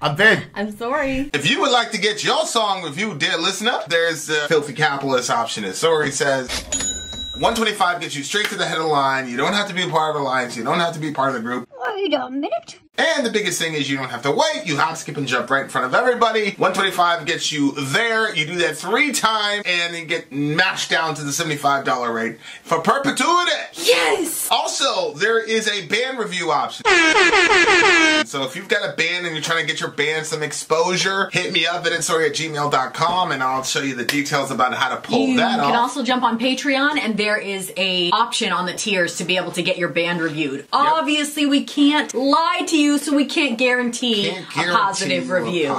I'm Vin. I'm Sori. If you would like to get your song reviewed, dear listener, there's the filthy capitalist option, as Sori says. 125 gets you straight to the head of the line. You don't have to be a part of the alliance. You don't have to be part of the group. Wait a minute. And the biggest thing is you don't have to wait. You hop, skip, and jump right in front of everybody. 125 gets you there. You do that 3 times, and you get mashed down to the $75 rate for perpetuity. Yes! Also, there is a band review option. So if you've got a band and you're trying to get your band some exposure, hit me up at vinsori@gmail.com, and I'll show you the details about how to pull that off. You can also jump on Patreon, and there is a option on the tiers to be able to get your band reviewed. Yep. Obviously, we can't lie to you, so we can't guarantee a positive review.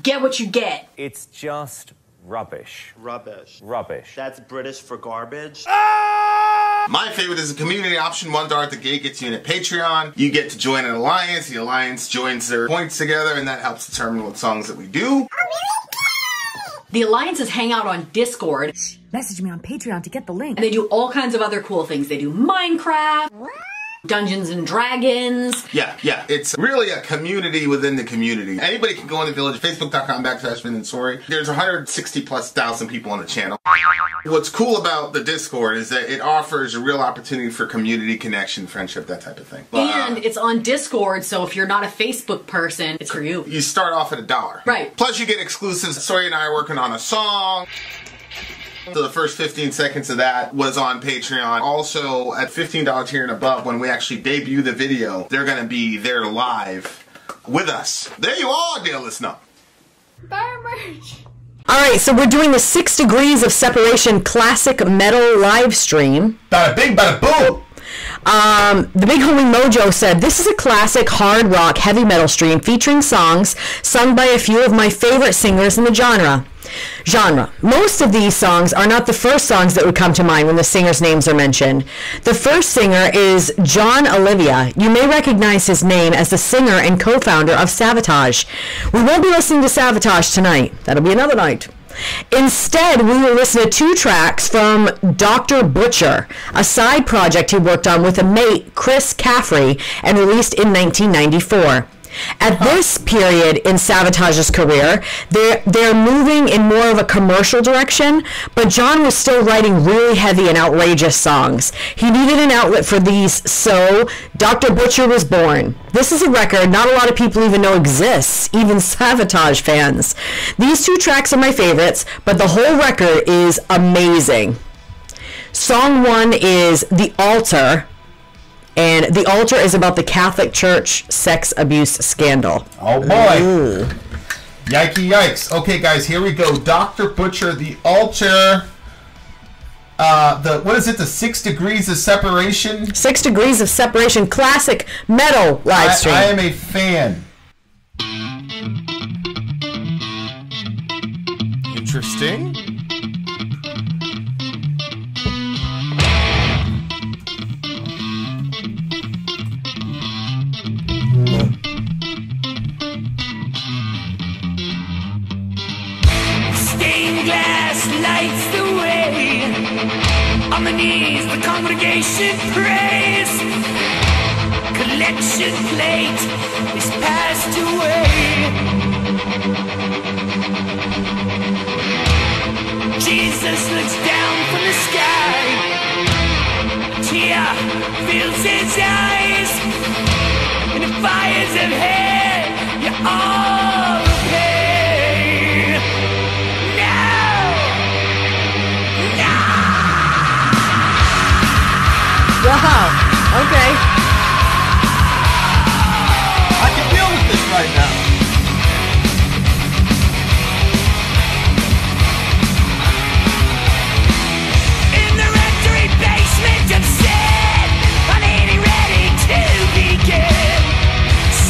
Get what you get. It's just rubbish. Rubbish. Rubbish. That's British for garbage. My favorite is the community option. $1 at the gate gets you in at Patreon. You get to join an alliance. The alliance joins their points together, and that helps determine what songs that we do. The alliances hang out on Discord. Message me on Patreon to get the link. And they do all kinds of other cool things. They do Minecraft. Dungeons and Dragons. Yeah. It's really a community within the community. Anybody can go on the village, facebook.com/Vin and Sori. There's 160,000+ people on the channel. What's cool about the Discord is that it offers a real opportunity for community connection, friendship, that type of thing. And it's on Discord, so if you're not a Facebook person, it's for you. You start off at $1. Right. Plus you get exclusives. Sori and I are working on a song. So the first 15 seconds of that was on Patreon. Also, at $15 tier and above, when we actually debut the video, they're going to be there live with us. There you are, dear listener. Bar merch. Alright, so we're doing the 6 Degrees of Separation Classic Metal live stream. Bada bing, bada boom! The Big Homie Mojo said, this is a classic hard rock heavy metal stream featuring songs sung by a few of my favorite singers in the genre. Most of these songs are not the first songs that would come to mind when the singers' names are mentioned. The first singer is John Olivia. You may recognize his name as the singer and co-founder of Savatage. We won't be listening to Savatage tonight. That'll be another night. Instead, we will listen to 2 tracks from Dr. Butcher, a side project he worked on with a mate, Chris Caffrey, and released in 1994. At this period in Savatage's career, they're moving in more of a commercial direction, but John was still writing really heavy and outrageous songs. He needed an outlet for these, so Dr. Butcher was born. This is a record not a lot of people even know exists, even Savatage fans. These 2 tracks are my favorites, but the whole record is amazing. Song 1 is The Altar. And The Altar is about the Catholic Church sex abuse scandal. Oh boy. Ooh. Yikey yikes. Okay guys, here we go. Dr. Butcher, The Altar. What is it? The 6 Degrees of Separation? 6 Degrees of Separation classic metal live stream. I am a fan. Interesting. Stained glass lights the way. On the knees, the congregation prays. Collection plate is passed away. Jesus looks down from the sky. A tear fills his eyes. In the fires of hell, you're all repay. Wow. Okay. I can deal with this right now. In the rectory basement of sin, I'm ready to begin.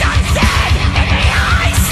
Sunset in the eyes.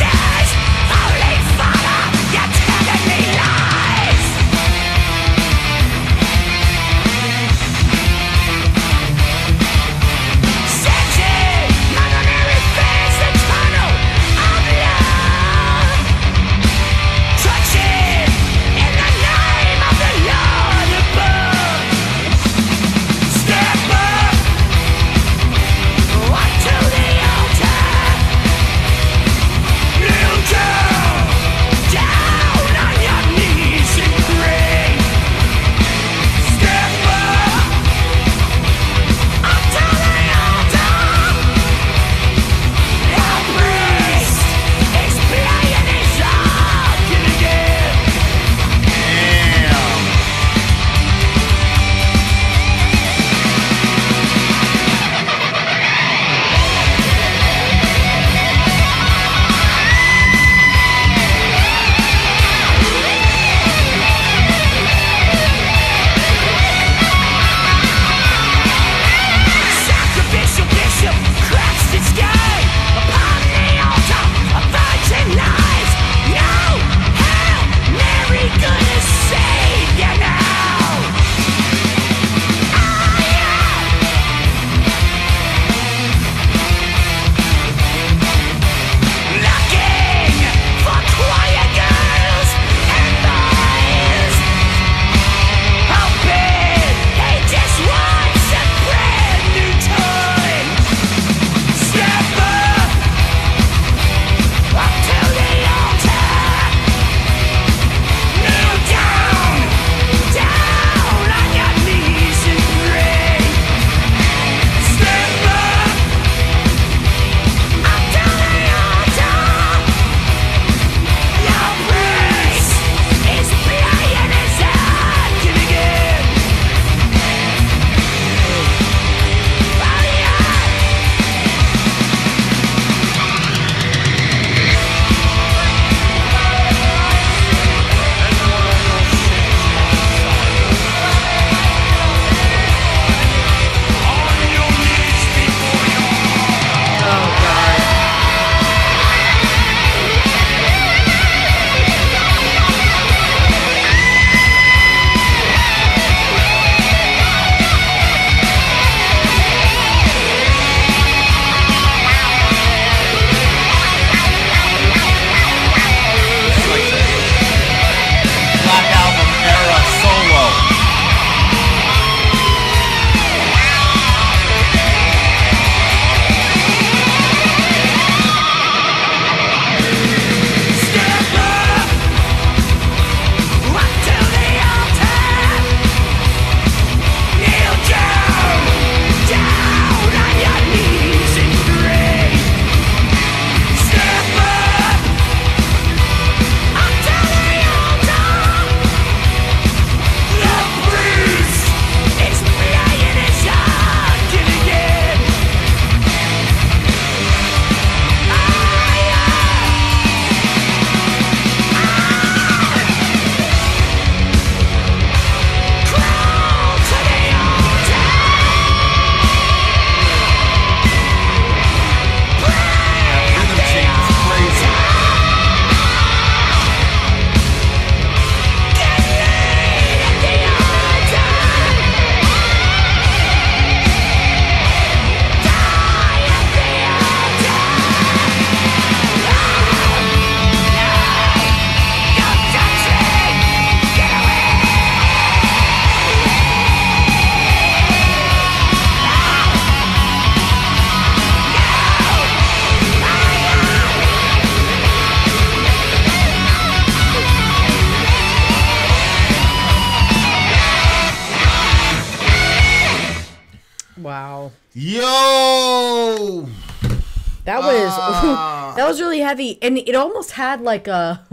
That was really heavy, and it almost had like a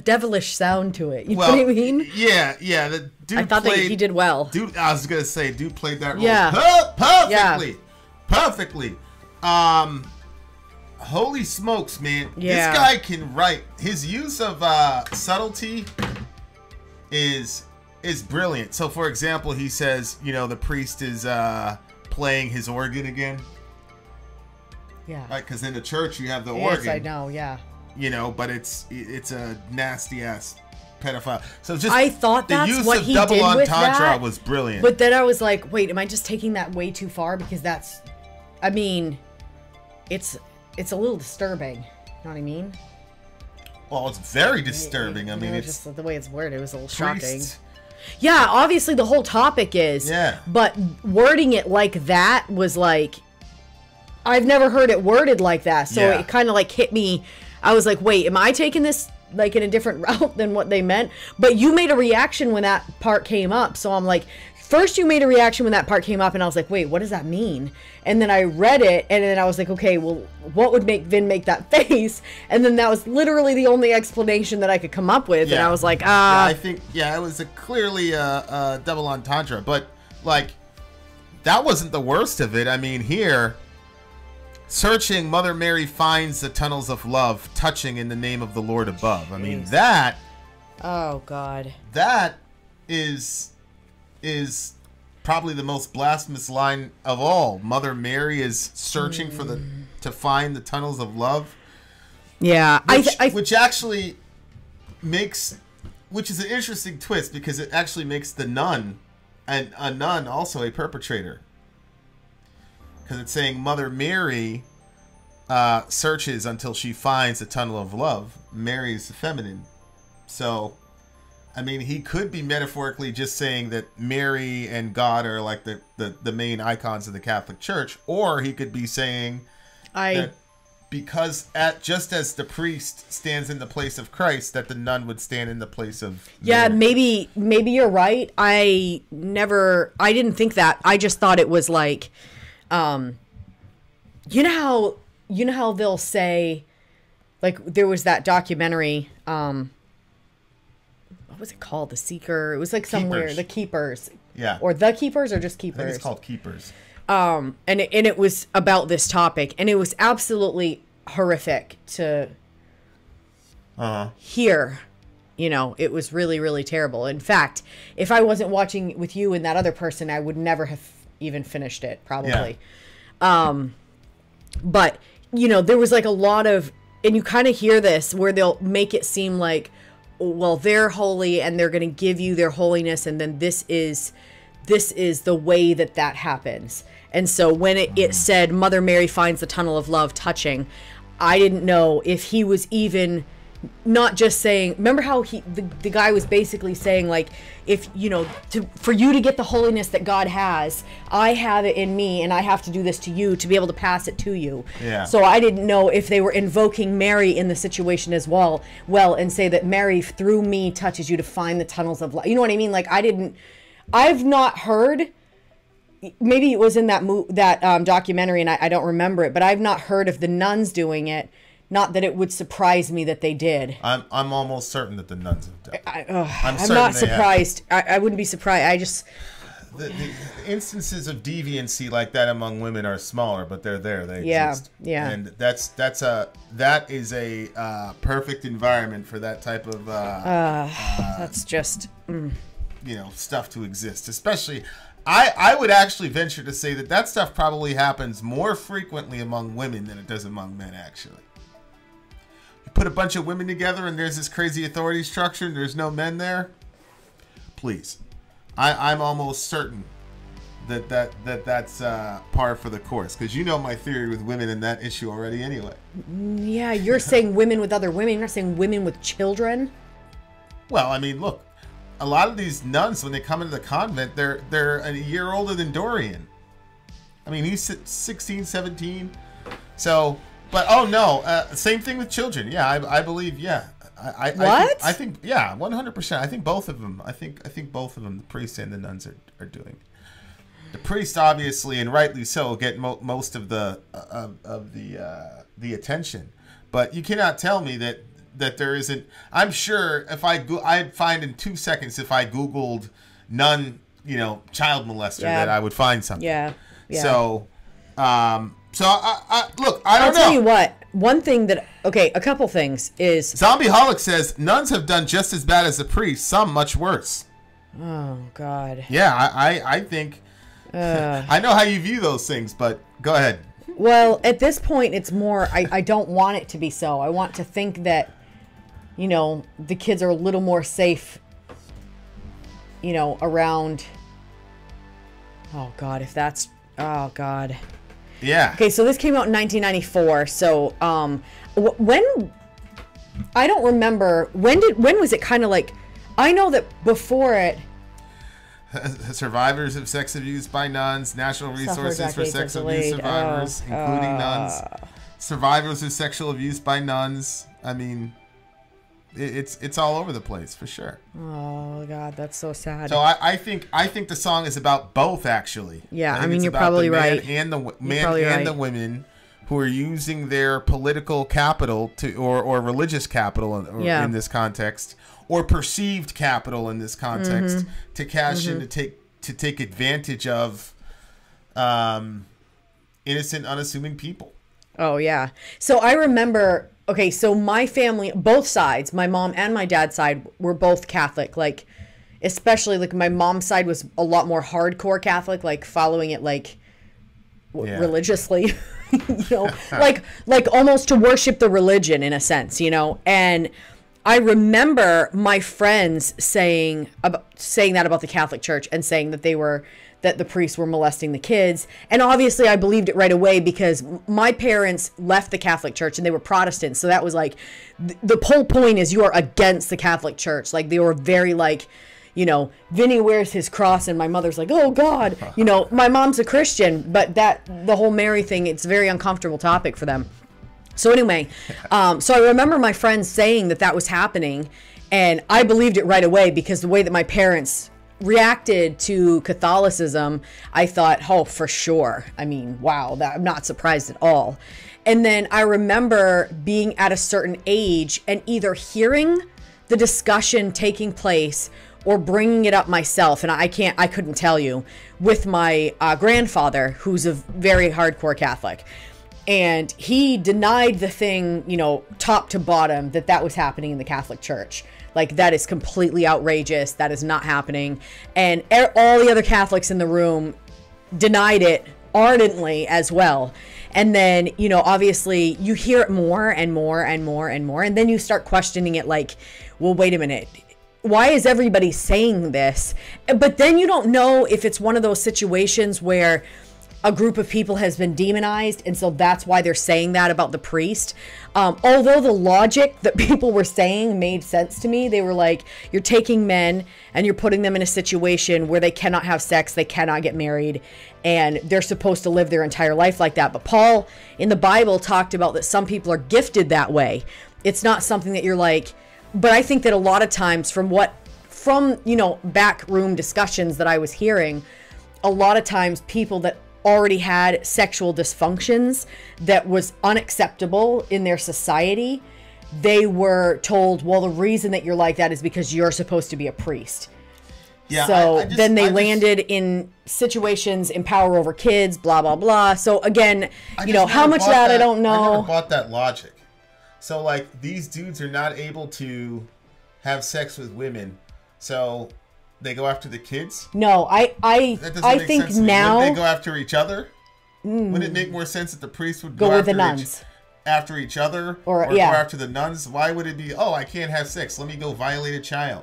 devilish sound to it. You know what I mean? Yeah. The dude I thought that he did well. Dude, I was gonna say, dude played that role perfectly. Perfectly. Holy smokes, man! Yeah. This guy can write. His use of subtlety is brilliant. So, for example, he says, the priest is playing his organ again. Yeah. Right, because in the church you have the Yes, organ. I know. Yeah. But it's a nasty ass pedophile. So just I thought that's the use what of he double did with entendre that, was brilliant. But then I was like, wait, am I just taking that way too far? Because it's a little disturbing. You know what I mean? Well, it's very disturbing. I mean, it's just the way it's worded. It was a little shocking. priests. Yeah, obviously the whole topic is. Yeah. But wording it like that was like, I've never heard it worded like that. So Yeah. it kind of like hit me. I was like, wait, am I taking this like in a different route than what they meant? But you made a reaction when that part came up. So I'm like, first you made a reaction when that part came up, and I was like, wait, what does that mean? And then I read it, and then I was like, okay, well, what would make Vin make that face? And then that was literally the only explanation that I could come up with. Yeah. And I was like, Yeah, I think, it was clearly a double entendre. But, like, that wasn't the worst of it. I mean, here, searching, Mother Mary finds the tunnels of love, touching in the name of the Lord above. I mean, that... oh, God. That is probably the most blasphemous line of all. Mother Mary is searching to find the tunnels of love. Yeah. Which actually makes... Which is an interesting twist, because it actually makes the nun, and a nun also a perpetrator. Because it's saying Mother Mary searches until she finds the tunnel of love. Mary is feminine. So, I mean, he could be metaphorically just saying that Mary and God are like the main icons of the Catholic Church. Or he could be saying that because just as the priest stands in the place of Christ, that the nun would stand in the place of Yeah, Mary. maybe you're right. I didn't think that. I just thought it was like, you know how they'll say, like, there was that documentary, what was it called? The Seeker. It was like somewhere, Keepers. The Keepers. Yeah. Or The Keepers, or just Keepers? I think it's called Keepers. And it was about this topic, and it was absolutely horrific to hear. It was really, really terrible. In fact, if I wasn't watching with you and that other person, I would never have even finished it, probably. Yeah. But, there was like a lot of, and you kind of hear this where they'll make it seem like, well, they're holy and they're going to give you their holiness, and then this is the way that happens. And so when it said Mother Mary finds the tunnel of love touching, I didn't know if he was even not just saying, remember how the guy was basically saying, like, if for you to get the holiness that God has, I have it in me, and I have to do this to you to be able to pass it to you. Yeah. So I didn't know if they were invoking Mary in the situation as well, and say that Mary through me touches you to find the tunnels of life. You know what I mean? Like, I've not heard, maybe it was in that documentary and I don't remember it, but I've not heard of the nuns doing it. Not that it would surprise me that they did. I'm almost certain that the nuns have done it. I'm not surprised. I wouldn't be surprised. I just... The instances of deviancy like that among women are smaller, but they're there. They exist. Yeah. And that is a perfect environment for that type of that's just stuff to exist. Especially, I would actually venture to say that stuff probably happens more frequently among women than it does among men. Actually, you put a bunch of women together and there's this crazy authority structure and there's no men there. Please. I'm almost certain that's par for the course, because my theory with women in that issue already anyway. Yeah, you're saying women with other women. You're not saying women with children. Well, I mean, look, a lot of these nuns, when they come into the convent, they're a year older than Dorian. I mean, he's 16, 17. So, but oh no, same thing with children. Yeah, I believe. Yeah. I think 100%. I think both of them. I think both of them, the priest and the nuns, are doing it. The priest, obviously, and rightly so, get most of the the attention. But you cannot tell me that there isn't. I'm sure if I'd find in 2 seconds if I Googled nun, child molester, that I would find something. Yeah. So, I look, I don't know. I'll tell you what. One thing a couple things is... Zombieholic says, nuns have done just as bad as the priests, some much worse. Oh, God. Yeah, I think... I know how you view those things, but go ahead. Well, at this point, it's more... I don't want it to be so. I want to think that, the kids are a little more safe, around... Oh, God, if that's... Oh, God. Yeah. Okay, so this came out in 1994. So, when I don't remember when was it kind of like? I know that before it. Survivors of sex abuse by nuns, national resources for sex abuse survivors, including nuns. Survivors of sexual abuse by nuns. I mean, it's all over the place for sure. Oh God, that's so sad. So I think the song is about both, actually. Yeah, I mean you're probably right. And the man the women who are using their political capital or religious capital in this context, or perceived capital in this context, to cash in, to take advantage of innocent, unassuming people. Oh yeah. So I remember. Okay, so my family, both sides, my mom and my dad's side, were both Catholic. Like, especially, like, my mom's side was a lot more hardcore Catholic, like, following it, like, religiously, like almost to worship the religion, in a sense, And I remember my friends saying that about the Catholic Church and saying that that the priests were molesting the kids. And obviously I believed it right away because my parents left the Catholic Church and they were Protestants. So that was like, the whole point is you are against the Catholic Church. Like they were very like, Vinny wears his cross and my mother's like, oh God, my mom's a Christian, but the whole Mary thing, it's a very uncomfortable topic for them. So anyway, so I remember my friends saying that was happening and I believed it right away because the way that my parents reacted to Catholicism, I thought, oh, for sure. I mean, wow, I'm not surprised at all. And then I remember being at a certain age and either hearing the discussion taking place or bringing it up myself, and I couldn't tell you, with my grandfather, who's a very hardcore Catholic. And he denied the thing, top to bottom, that was happening in the Catholic Church. Like, that is completely outrageous. That is not happening. And all the other Catholics in the room denied it ardently as well. And then, obviously, you hear it more and more and more and more. And then you start questioning it like, well, wait a minute. Why is everybody saying this? But then you don't know if it's one of those situations where a group of people has been demonized, and so that's why they're saying that about the priest. Although the logic that people were saying made sense to me, they were like, you're taking men and you're putting them in a situation where they cannot have sex, they cannot get married, and they're supposed to live their entire life like that. But Paul in the Bible talked about that some people are gifted that way. It's not something that you're like, but I think that a lot of times from backroom discussions that I was hearing, a lot of times people that already had sexual dysfunctions that was unacceptable in their society, they were told, well, the reason that you're like that is because you're supposed to be a priest. Yeah. So then they landed in situations in power over kids, blah, blah, blah. So again, how much of that I don't know. I never bought that logic. So like these dudes are not able to have sex with women. So they go after the kids? No, I think now... Would they go after each other? Wouldn't it make more sense that the priest would go with the nuns? After each other? Or go after the nuns? Why would it be, I can't have sex, let me go violate a child?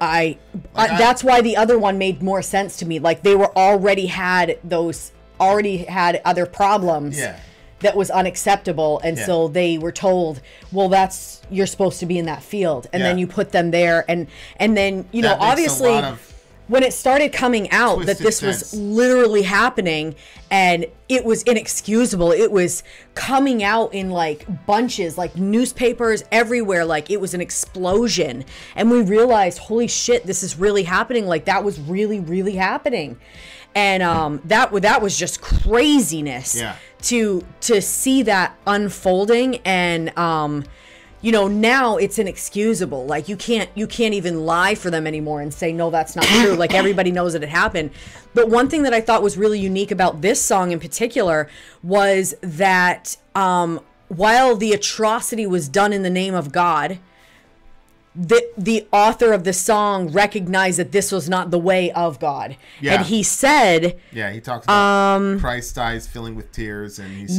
That's why the other one made more sense to me. Like, they were already had other problems. Yeah. That was unacceptable, and so they were told, well, you're supposed to be in that field, and then you put them there, and then obviously when it started coming out that this was literally happening and it was inexcusable, it was coming out in like bunches, like newspapers everywhere, like it was an explosion, and we realized, holy shit, this is really happening. Like that was really, really happening. And that was just craziness to see that unfolding, and you know, now it's inexcusable. Like you can't even lie for them anymore and say, no, that's not true. Like everybody knows that it happened. But one thing that I thought was really unique about this song in particular was that while the atrocity was done in the name of God, the author of the song recognized that this was not the way of God. Yeah. And he said... Yeah, he talks about Christ's eyes filling with tears, and he says,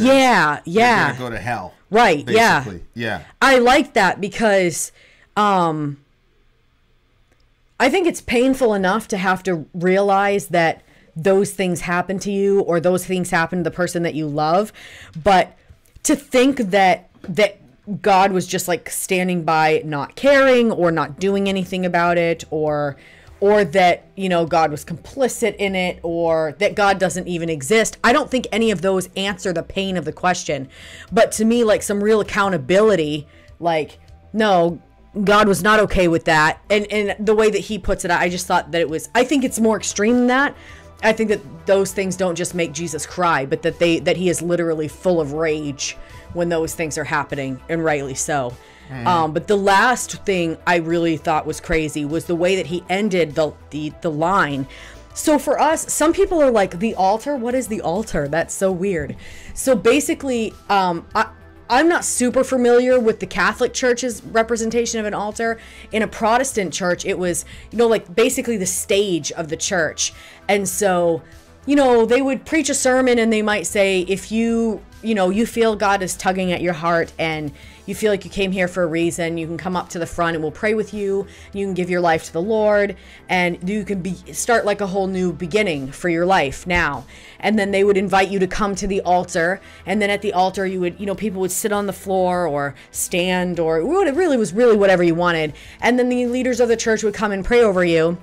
you're going to go to hell. Right, basically. Yeah. I like that because I think it's painful enough to have to realize that those things happen to you, or those things happen to the person that you love. But to think that God was just like standing by, not caring or not doing anything about it, or that, you know, God was complicit in it, or that God doesn't even exist. I don't think any of those answer the pain of the question. But to me, like some real accountability, like, no, God was not okay with that. And the way that he puts it, I just thought that it was, I think it's more extreme than that. I think that those things don't just make Jesus cry, but that he is literally full of rage when those things are happening, and rightly so. But the last thing I really thought was crazy was the way that he ended the line. So for us, some people are like, the altar? What is the altar? That's so weird. So basically, I'm not super familiar with the Catholic Church's representation of an altar. In a Protestant church, it was, you know, like basically the stage of the church. And so, you know, they would preach a sermon and they might say, if you feel God is tugging at your heart and you feel like you came here for a reason, you can come up to the front and we'll pray with you. You can give your life to the Lord, and you can start like a whole new beginning for your life now. And then they would invite you to come to the altar, and then at the altar you would, you know, people would sit on the floor or stand, or it really was whatever you wanted. And then the leaders of the church would come and pray over you.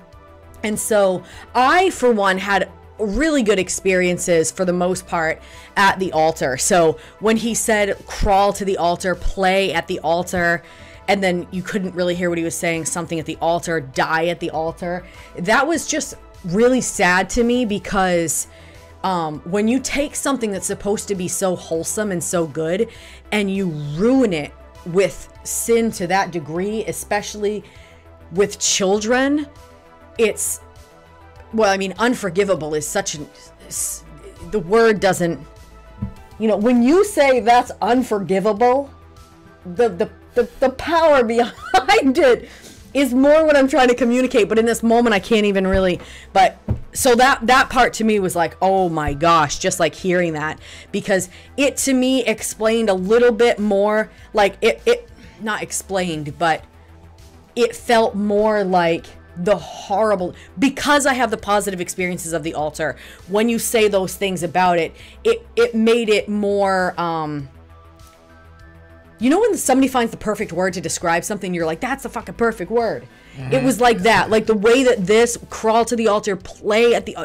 And so I, for one, had really good experiences for the most part at the altar. So when he said crawl to the altar, play at the altar, and then you couldn't really hear what he was saying, something at the altar, die at the altar, that was just really sad to me, because when you take something that's supposed to be so wholesome and so good and you ruin it with sin to that degree, especially with children, it's, well, I mean, unforgivable is such an, the word doesn't, you know, when you say that's unforgivable, the power behind it is more what I'm trying to communicate. But in this moment, I can't even really, but so that part to me was like, oh my gosh, just like hearing that, because it to me explained a little bit more, like it not explained, but it felt more like the horrible, because I have the positive experiences of the altar. When you say those things about it, it made it more, you know, when somebody finds the perfect word to describe something, you're like, that's the fucking perfect word. Mm-hmm. It was like that, like the way that this crawl to the altar, play at the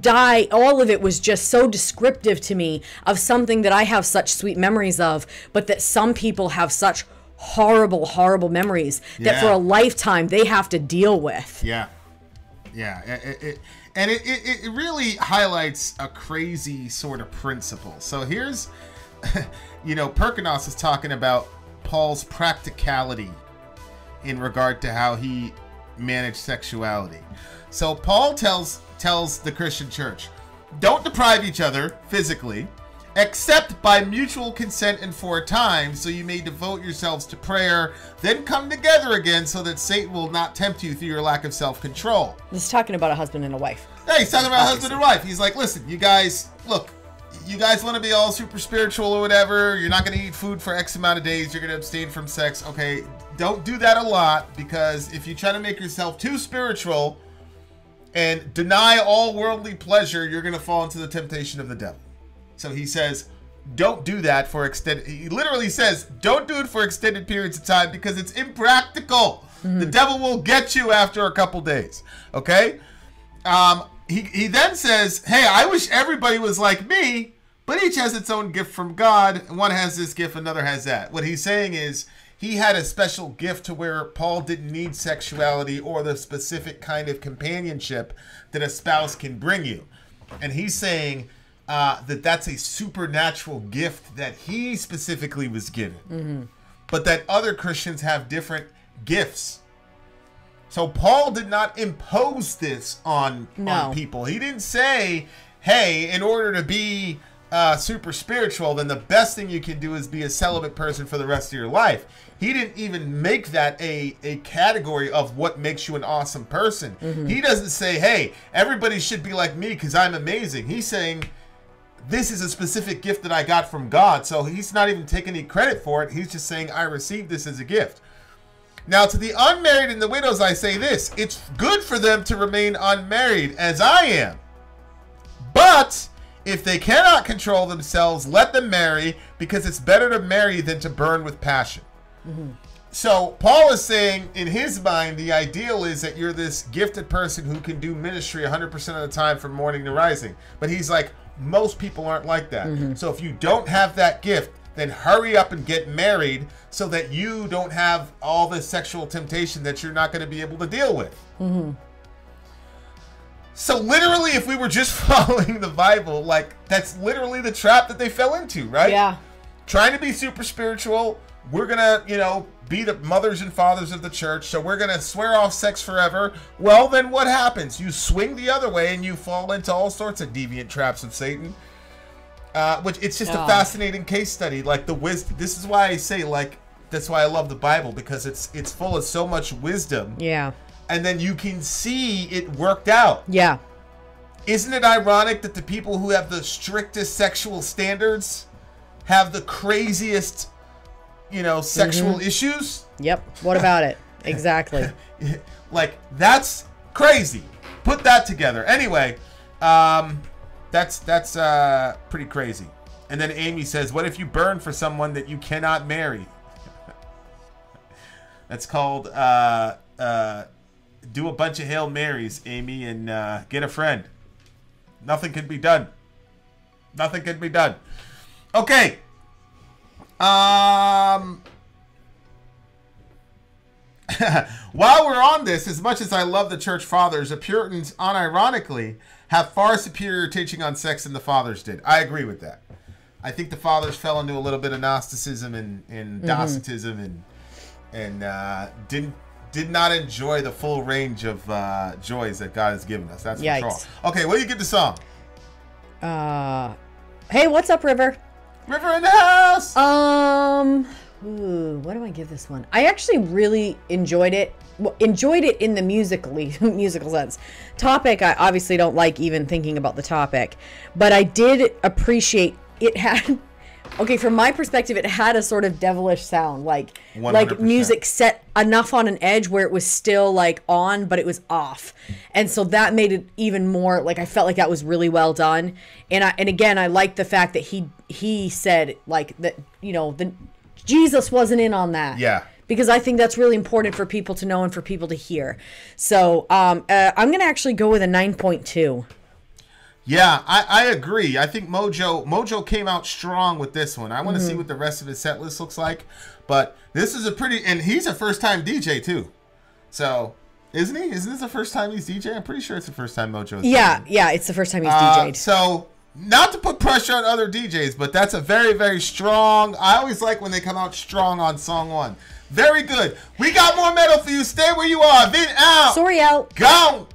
die, all of it was just so descriptive to me of something that I have such sweet memories of, but that some people have such horrible memories that for a lifetime they have to deal with. It really highlights a crazy sort of principle. So here's you know, Perkinos is talking about Paul's practicality in regard to how he managed sexuality. So Paul tells the Christian church, don't deprive each other physically, except by mutual consent and for a time, so you may devote yourselves to prayer, then come together again so that Satan will not tempt you through your lack of self-control. He's talking about a husband and a wife. Yeah, he's talking about a husband and wife. He's like, listen, you guys, look, you guys want to be all super spiritual or whatever, you're not going to eat food for X amount of days, you're going to abstain from sex, okay? Don't do that a lot, because if you try to make yourself too spiritual and deny all worldly pleasure, you're going to fall into the temptation of the devil. So he says, don't do that for extended, he literally says, don't do it for extended periods of time because it's impractical. Mm-hmm. The devil will get you after a couple days, okay? He then says, hey, I wish everybody was like me, but each has its own gift from God. One has this gift, another has that. What he's saying is he had a special gift to where Paul didn't need sexuality or the specific kind of companionship that a spouse can bring you. And he's saying, that's a supernatural gift that he specifically was given. But that other Christians have different gifts. So Paul did not impose this on people. He didn't say, hey, in order to be super spiritual, then the best thing you can do is be a celibate person for the rest of your life. He didn't even make that a category of what makes you an awesome person. He doesn't say, hey, everybody should be like me because I'm amazing. He's saying, this is a specific gift that I got from God. So he's not even taking any credit for it. He's just saying, I received this as a gift. Now, to the unmarried and the widows, I say this. It's good for them to remain unmarried, as I am. But if they cannot control themselves, let them marry, because it's better to marry than to burn with passion. So Paul is saying, in his mind, the ideal is that you're this gifted person who can do ministry 100% of the time from morning to rising. But he's like, most people aren't like that. So if you don't have that gift, then hurry up and get married so that you don't have all this sexual temptation that you're not going to be able to deal with. So literally, if we were just following the Bible, like, that's literally the trap that they fell into, right? Yeah. Trying to be super spiritual. We're going to, be the mothers and fathers of the church, so we're going to swear off sex forever. Well, then what happens? You swing the other way and you fall into all sorts of deviant traps of Satan. Which it's just a fascinating case study. Like the wisdom. This is why I say, like, that's why I love the Bible, because it's full of so much wisdom. Yeah. And then you can see it worked out. Yeah. Isn't it ironic that the people who have the strictest sexual standards have the craziest, sexual issues? Yep. What about it? Exactly. Like, that's crazy. Put that together. Anyway, that's pretty crazy. And then Amy says, what if you burn for someone that you cannot marry? That's called do a bunch of Hail Marys, Amy, and get a friend. Nothing can be done. Nothing can be done. Okay. While we're on this, as much as I love the church fathers, the Puritans, unironically, have far superior teaching on sex than the fathers did. I agree with that. I think the fathers fell into a little bit of Gnosticism and Docetism and did not enjoy the full range of joys that God has given us. That's for sure. Okay, what do you give the song? Hey, what's up, River? River in the house. What do I give this one? I actually really enjoyed it. Well, enjoyed it in the musical sense. Topic, I obviously don't like even thinking about the topic, but I did appreciate it had. Okay, from my perspective, it had a sort of devilish sound, like 100%. Music set enough on an edge where it was still like on, but it was off, and so that made it even more like I felt like that was really well done. And again, I like the fact that he said like that, Jesus wasn't in on that. Yeah. Because I think that's really important for people to know and for people to hear. So I'm going to actually go with a 9.2. Yeah, I agree. I think Mojo came out strong with this one. I want to see what the rest of his set list looks like. But this is and he's a first-time DJ, too. So, isn't he? Isn't this the first time he's DJ? I'm pretty sure it's the first time Mojo is DJing. Yeah, it's the first time he's DJ'd. So, not to put pressure on other DJs, but that's a very, very strong. I always like when they come out strong on song one. Very good. We got more metal for you. Stay where you are. Vin out. Sori out. Go.